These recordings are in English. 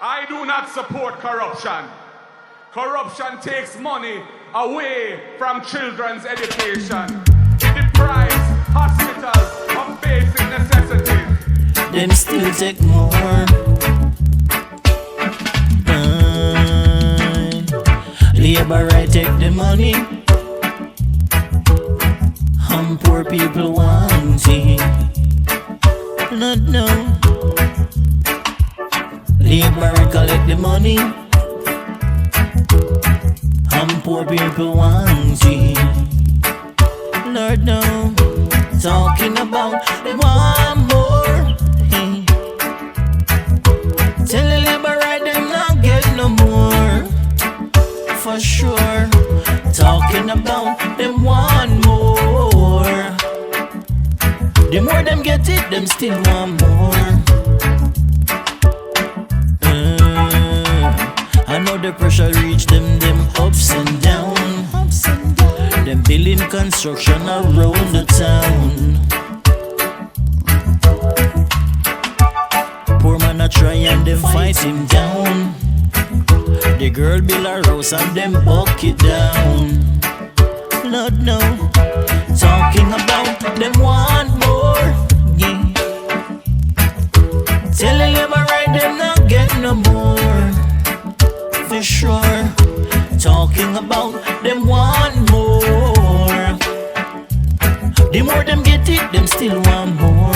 I do not support corruption. Corruption takes money away from children's education. It deprives hospitals of basic necessities. Them still take more. Labor right take the money. Poor people want it. Not know. Labor collect the money. Poor people want it. Lord no. Talking about they want more. Hey. Tell the labor right them not get no more. For sure. Talking about them want more. The more them get it, them still want more. I know the pressure reach them ups and down. Them building construction around the town. Poor man a try and them fight him down. The girl build a house and them buck it down. Lord no. Talking about them want more. Yeah. Tell the labor right them not get no more. For sure. Talking about them want more. The more them get it, them still want more.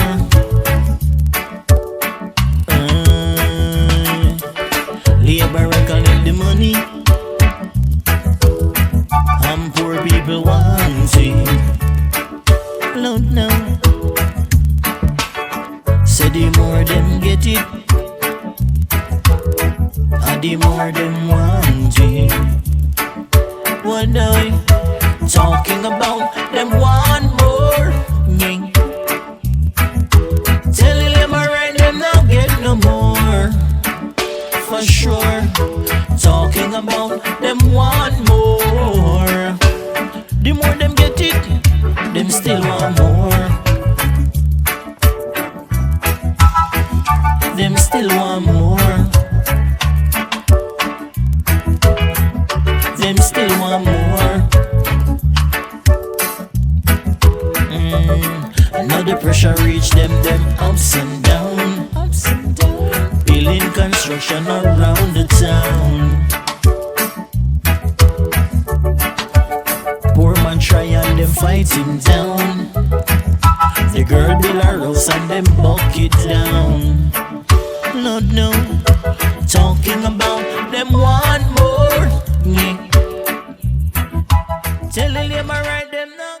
Labor collect the money. Poor people want it. Lord no. Say the more them get it, the more them want it. What I talking about? Them want more. Yeah. Tell the labor right them not get no more. For sure. Talking about them want more. The more them get it, them still want more. Them still want more. Them still want more. I know the pressure reach them ups and down. Building construction around the town. Poor man try and them fight him down. The girl build a house and them buck it down. Lord no. Talking about them want more. Yeah. Tell the labor right them now.